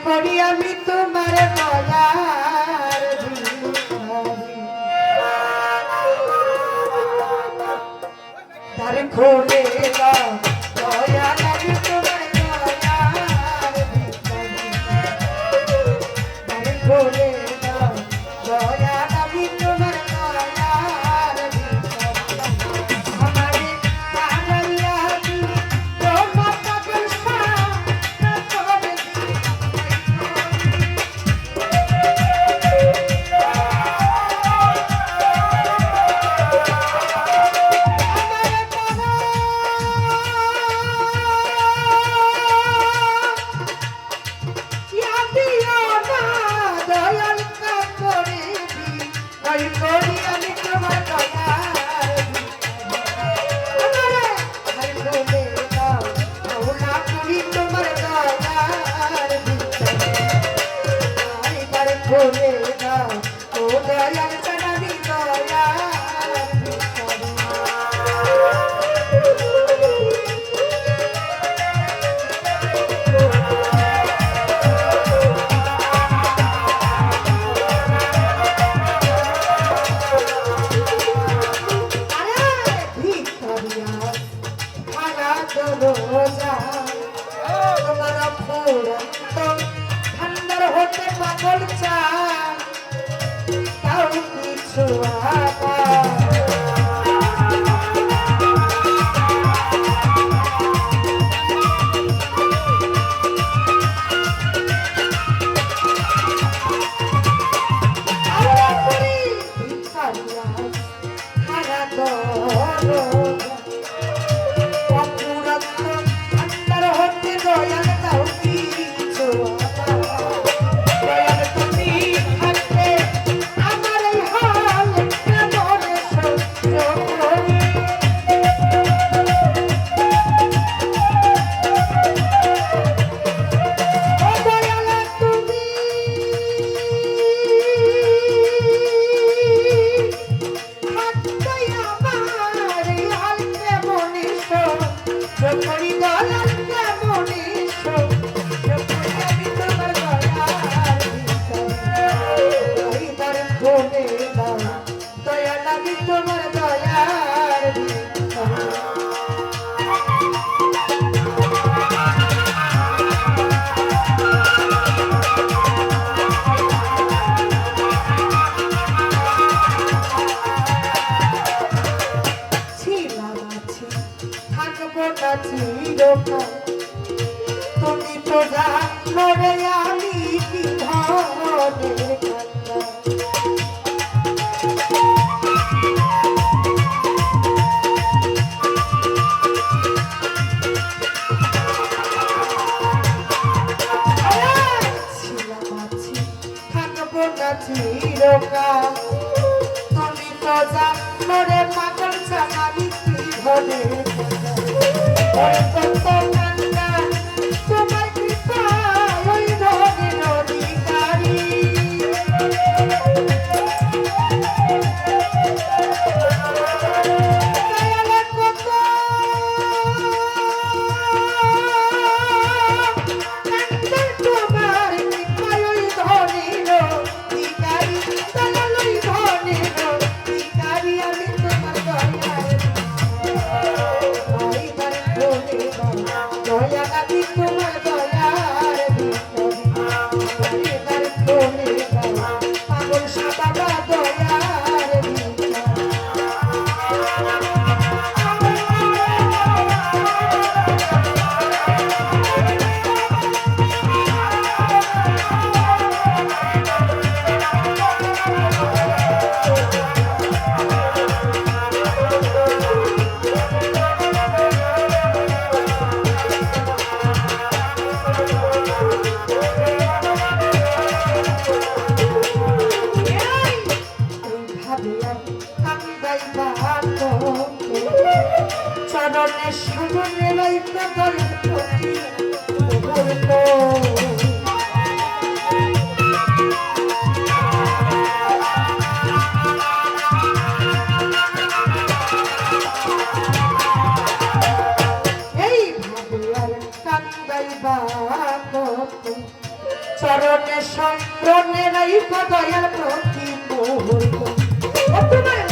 করি আমি তোমার দয়ার দ্বার খোলে দাও দয়া লাগে তোমার দয়ার দ্বার খোলে দাও দয়া লাগে তোমার দয়ার আমারে পাগলিয়া তুমি তোমার পাগল খোলে দাও ও দয়াল কানাবি দয়াল ভিক্টোরিয়া ভাড়া দরজা তোমার ফুরন্ত ঠান্ডার হতে পাগল চান তাও কিছু তুমি তো জানো রে আমি কি ধরনের থাকবো না চিরকাল তুমি তো জানো রে পাগল চামারি কি ধরনের তোমার কৃপা ওই ধনের অধিকারী তোমার কৃপা ওই ধনের অধিকারী ওই ধনের অধিকারী আমি তোমার দয়া লাগি তোমার দয়ার পাগল সাদা দয়ার গান গাইবা কত চরণে সম্প্রণে রাইব দয়াল প্রতি মুহূর্ত ও তোমার